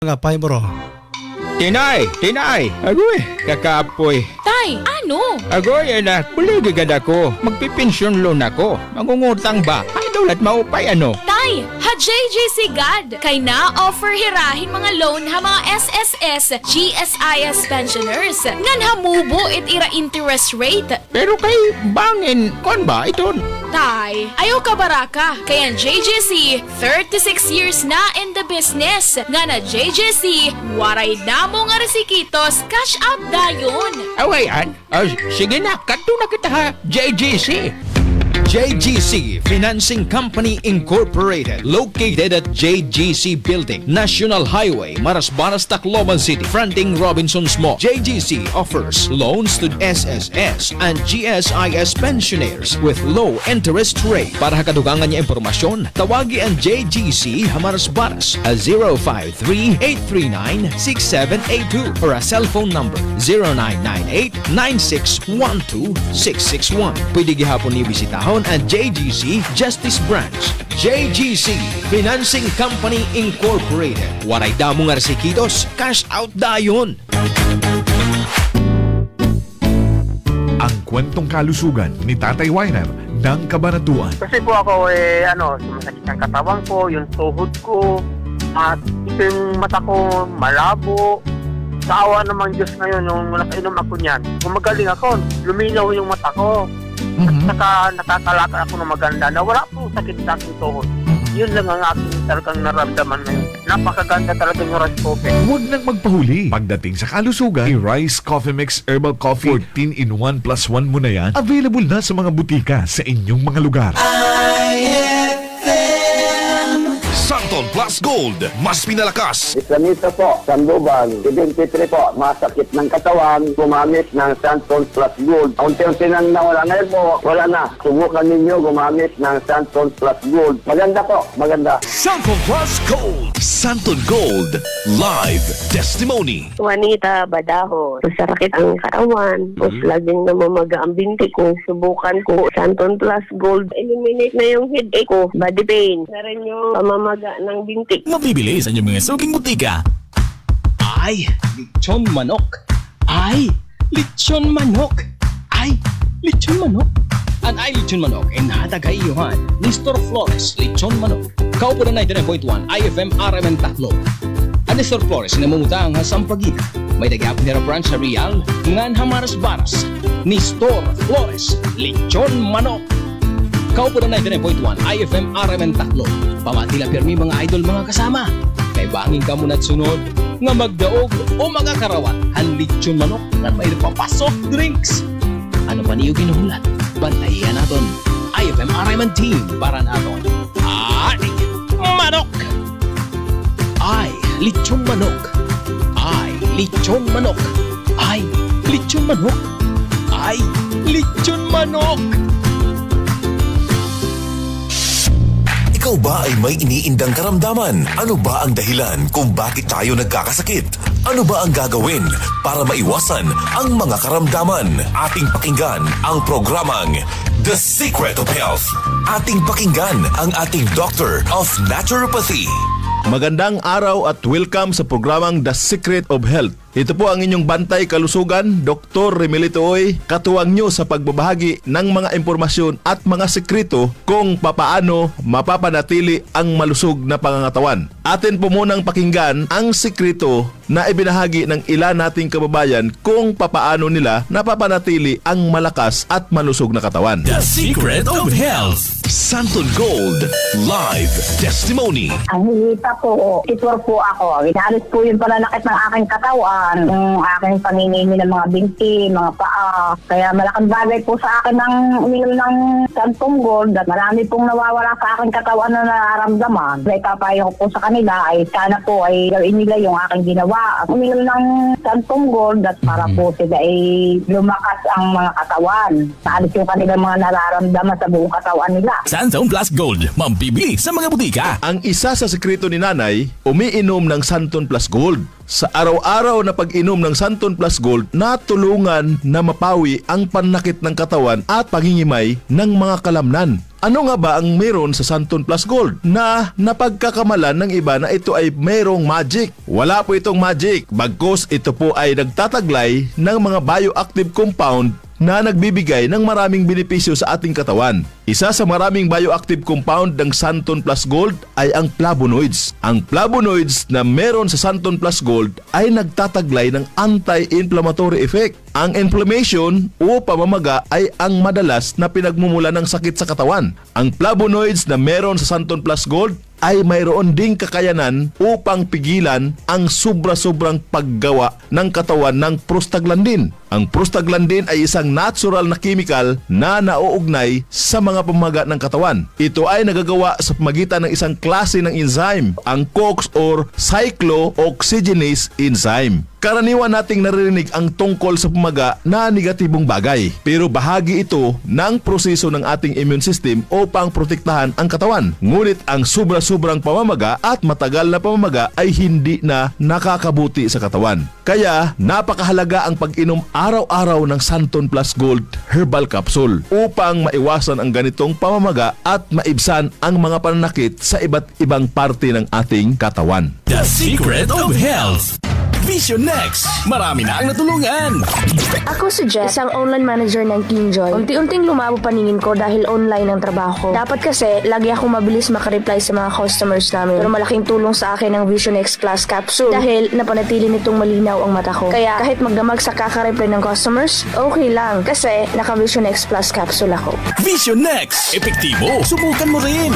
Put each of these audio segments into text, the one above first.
Kapay bro. Tinay! Agoy, kakapoy. Tay, ano? Agoy, anak, buligagad ako. Magpipensyon loan ako. Mangungutang ba? Ay, daulat maupay ano? Tay, ha JJC God. Kay na offer hirahin mga loan ha mga SSS, GSIS pensioners. Ngan hamubo it ira interest rate. Pero kay bangin, kon ba ito? Tay, ayaw ka baraka. Kaya ang JJC, 36 years na in the business. Nga na JJC, waray na mo nga resikitos, cash out dayon. Awayan, sige na, kato na kita ha, JGC. JGC Financing Company Incorporated, located at JGC Building, National Highway, Marasbaras, Tacloban City, fronting Robinson's Mall. JGC offers loans to SSS and GSIS pensioners with low interest rate. Para kadugangan niya impormasyon, tawagi ang JGC Marasbaras at 053-839-6782 or a cellphone number 0998-9612-661. Pwede gihapon ni bisitahon ang JGC Justice Branch. JGC Financing Company Incorporated. Waray damo nga resikitos, cash out dayon. Ang kwentong kalusugan ni Tatay Weiner ng Kabanatuan. Kasi po ako sumasakit ang katawan ko, yung tuhod ko, at yung mata ko malabo. Sa awa naman Diyos ngayon, nung nakainom ako niyan, gumagaling ako, luminaw yung mata ko. At nakakalakad ako ng maganda na wala po sakit sa aking tuhod. Yun lang ang aking talagang naramdaman ngayon. Napakaganda talaga yung rice coffee. Huwag nang magpahuli. Pagdating sa kalusugan, i-Rice Coffee Mix Herbal Coffee 14 in 1 plus 1 mo na yan. Available na sa mga butika sa inyong mga lugar. Santon Plus Gold, mas pinalakas. Islamista po, Sandoval, 73 po, masakit ng katawan, gumamit ng Santon Plus Gold. Unti-unti nang nawala. Ngayon po, wala na. Subukan ninyo gumamit ng Santon Plus Gold. Maganda po, maganda. Santon Plus Gold. Santon Gold, live testimony. Juanita Badaho. Masakit ang katawan. Tapos laging namamaga ang binti ko. Subukan ko Santon Plus Gold. Eliminate na yung headache ko. Body pain. Na rin yung pamamaga ng binti. Mabibili sa inyong mga suking butika. Ay, lechon manok. Ay, lechon manok. Ay, lechon manok. An ay lechon manok en hatag kay Johan ni Store Flores lechon manok. Kaupo na 99.1 IFM RMN Taclo. Ang Store Flores na mamutang sa Sampaguita. May dagap nila branch sa Real ngan Hamaras Baras ni Store Flores lechon manok. Kaupo na 99.1 IFM RMN Taclo. Pamatila pirmi mga idol mga kasama. Kay bangin ka muna at sunod nga magdaog o magakarawat ang lechon manok na may papasok drinks. Ano pa niyo ginuhulat? Bantayan naton IFM RMN team para naton. Ay, manok! Ay, lechon manok! Ay, lechon manok! Ay, lechon manok! Ay, lechon manok! Ikaw ba ay may iniindang karamdaman? Ano ba ang dahilan kung bakit tayo nagkakasakit? Ano ba ang gagawin para maiwasan ang mga karamdaman? Ating pakinggan ang programang The Secret of Health. Ating pakinggan ang ating Doctor of Naturopathy. Magandang araw at welcome sa programang The Secret of Health. Ito po ang inyong bantay kalusugan, Dr. Remelito Oy, katuwang nyo sa pagbabahagi ng mga impormasyon at mga sekreto kung papaano mapapanatili ang malusog na pangangatawan. Atin po munang pakinggan ang sekreto na ibinahagi ng ilan nating kababayan kung papaano nila napapanatili ang malakas at malusog na katawan. The Secret of Health. Santon Gold, live testimony. Ang hinita po, itwar po ako. Inalis po yung pananakit ng aking katawan. Yung aking paninimi ng mga binti, mga paa. Kaya malaking bagay po sa akin ng uminom ng Santon Gold at marami pong nawawala sa aking katawan na nararamdaman. Ipapayo ko po sa kanila ay sana po ay gawin nila yung aking ginawa. Uminom ng Santon Gold at para po sila ay lumakas ang mga katawan. Naalis yung kanilang mga nararamdaman sa buong katawan nila. Santon Plus Gold, mambibili sa mga butika. Ang isa sa sekreto ni Nanay, umiinom ng Santon Plus Gold. Sa araw-araw na pag-inom ng Santon Plus Gold, natulungan na mapawi ang panakit ng katawan at pangingimay ng mga kalamnan. Ano nga ba ang meron sa Santon Plus Gold na napagkakamalan ng iba na ito ay mayroong magic? Wala po itong magic, bagkus ito po ay nagtataglay ng mga bioactive compound na nagbibigay ng maraming benepisyo sa ating katawan. Isa sa maraming bioactive compound ng Santon Plus Gold ay ang flavonoids. Ang flavonoids na meron sa Santon Plus Gold ay nagtataglay ng anti-inflammatory effect. Ang inflammation o pamamaga ay ang madalas na pinagmumula ng sakit sa katawan. Ang flavonoids na meron sa Santon Plus Gold ay mayroon ding kakayanan upang pigilan ang sobra-sobrang paggawa ng katawan ng prostaglandin. Ang prostaglandin ay isang natural na chemical na nauugnay sa mga pamamaga ng katawan. Ito ay nagagawa sa pamagitan ng isang klase ng enzyme, ang COX or cyclooxygenase enzyme. Karaniwan nating naririnig ang tungkol sa pamaga na negatibong bagay, pero bahagi ito ng proseso ng ating immune system upang protektahan ang katawan. Ngunit ang sobra-sobrang pamamaga at matagal na pamamaga ay hindi na nakakabuti sa katawan. Kaya napakahalaga ang pag-inom araw-araw ng Santon Plus Gold Herbal Capsule upang maiwasan ang ganitong pamamaga at maibsan ang mga pananakit sa iba't ibang parte ng ating katawan. The Secret of Health. Vision Next. Marami na ang natulungan. Ako si Jess, isang online manager ng Kinjoy. Unti-unting lumabo paningin ko dahil online ang trabaho ko. Dapat kasi, lagi akong mabilis makareply sa mga customers namin. Pero malaking tulong sa akin ang Vision X Plus Capsule dahil napanatili nitong malinaw ang mata ko. Kaya kahit magdamag sa kakareply ng customers, okay lang kasi naka Vision X Plus Capsule ako. Vision Next. Epektibo. Subukan mo rin.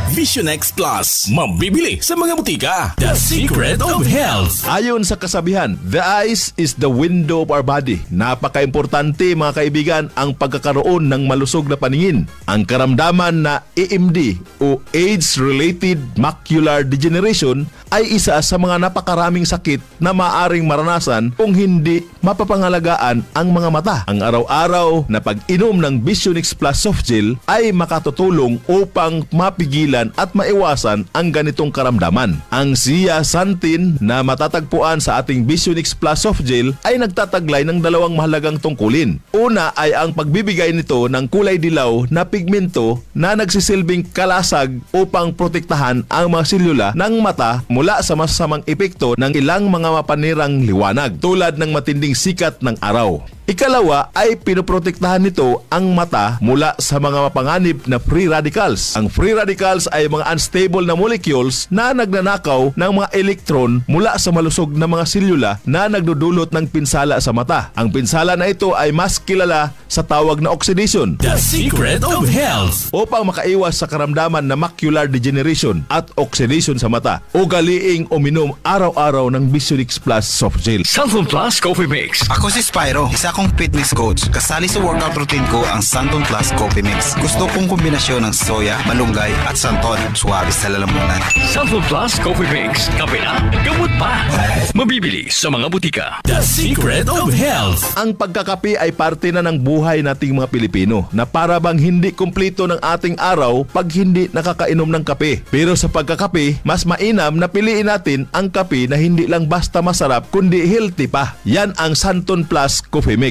Vision X Plus. Mabibili sa mga butika. The Secret of Health. Ayon sa kasabihan, the eyes is the window of our body. Napaka-importante mga kaibigan ang pagkakaroon ng malusog na paningin. Ang karamdaman na AMD o Age-Related Macular Degeneration ay isa sa mga napakaraming sakit na maaring maranasan kung hindi mapapangalagaan ang mga mata. Ang araw-araw na pag-inom ng Vision X Plus Soft Gel ay makatutulong upang mapigilan at maiwasan ang ganitong karamdaman. Ang zeaxanthin na matatagpuan sa ating Vision X Plus Soft Gel ay nagtataglay ng dalawang mahalagang tungkulin. Una ay ang pagbibigay nito ng kulay dilaw na pigmento na nagsisilbing kalasag upang protektahan ang mga selula ng mata mula sa masasamang epekto ng ilang mga mapanirang liwanag tulad ng matinding sikat ng araw. Ikalawa ay pinoprotektahan nito ang mata mula sa mga mapanganib na free radicals. Ang free radicals ay mga unstable na molecules na nagnanakaw ng mga electron mula sa malusog na mga selula na nagdudulot ng pinsala sa mata. Ang pinsala na ito ay mas kilala sa tawag na oxidation. The Secret of Health. Upang makaiwas sa karamdaman na macular degeneration at oxidation sa mata, ugaliing uminom araw-araw ng Vision X Plus Soft Gel. Santon Plus Coffee Mix. Ako si Spyro, isa akong fitness coach. Kasali sa workout routine ko ang Santon Plus Coffee Mix. Gusto kong kombinasyon ng soya, malunggay at santon. Suwabe sa lalamunan. Santon Plus Coffee Mix. Kape na, gamot pa. Mabibili sa mga butika. The Secret of Health. Ang pagkakape ay parte na ng buhay nating mga Pilipino na para bang hindi kumpleto ng ating araw pag hindi nakakainom ng kape. Pero sa pagkakape, mas mainam na piliin natin ang kape na hindi lang basta masarap kundi healthy pa. Yan ang Santon Plus Coffee Mix.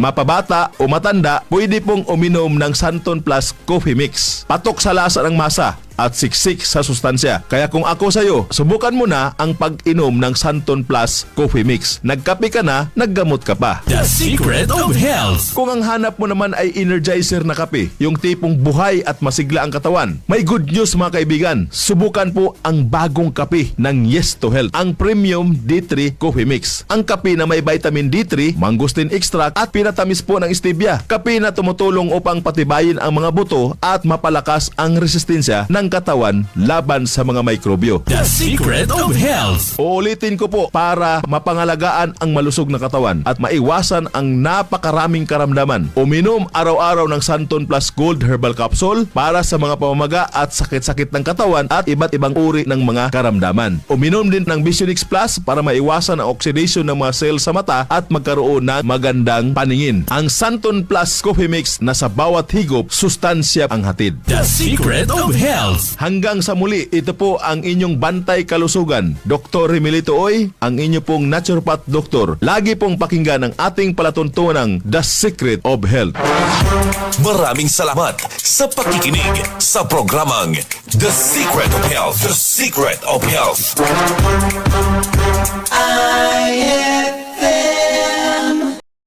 Mapabata o matanda, pwede pong uminom ng Santon Plus Coffee Mix. Patok sa lasa ng masa at siksik sa sustansya. Kaya kung ako sa'yo, subukan mo na ang pag-inom ng Santon Plus Coffee Mix. Nagkape ka na, naggamot ka pa. The Secret of Health. Kung ang hanap mo naman ay energizer na kape, yung tipong buhay at masigla ang katawan, may good news mga kaibigan. Subukan po ang bagong kape ng Yes to Health, ang Premium D3 Coffee Mix. Ang kape na may vitamin D3, mangosteen extract at pinatamis po ng stevia. Kape na tumutulong upang patibayin ang mga buto at mapalakas ang resistensya ng katawan laban sa mga mikrobyo. The Secret of Health. Uulitin ko po para mapangalagaan ang malusog na katawan at maiwasan ang napakaraming karamdaman. Uminom araw-araw ng Santon Plus Gold Herbal Capsule para sa mga pamamaga at sakit-sakit ng katawan at iba't ibang uri ng mga karamdaman. Uminom din ng Vision X Plus para maiwasan ang oxidation ng mga cells sa mata at magkaroon ng magandang paningin. paningin. Ang Santon Plus Coffee Mix na sa bawat higop, sustansya ang hatid. The Secret of Health. Hanggang sa muli, ito po ang inyong bantay kalusugan. Dr. Remilito Oy, ang inyo pong naturopath doktor. Lagi pong pakinggan ang ating palatuntunang The Secret of Health. Maraming salamat sa pakikinig sa programang The Secret of Health. The Secret of Health.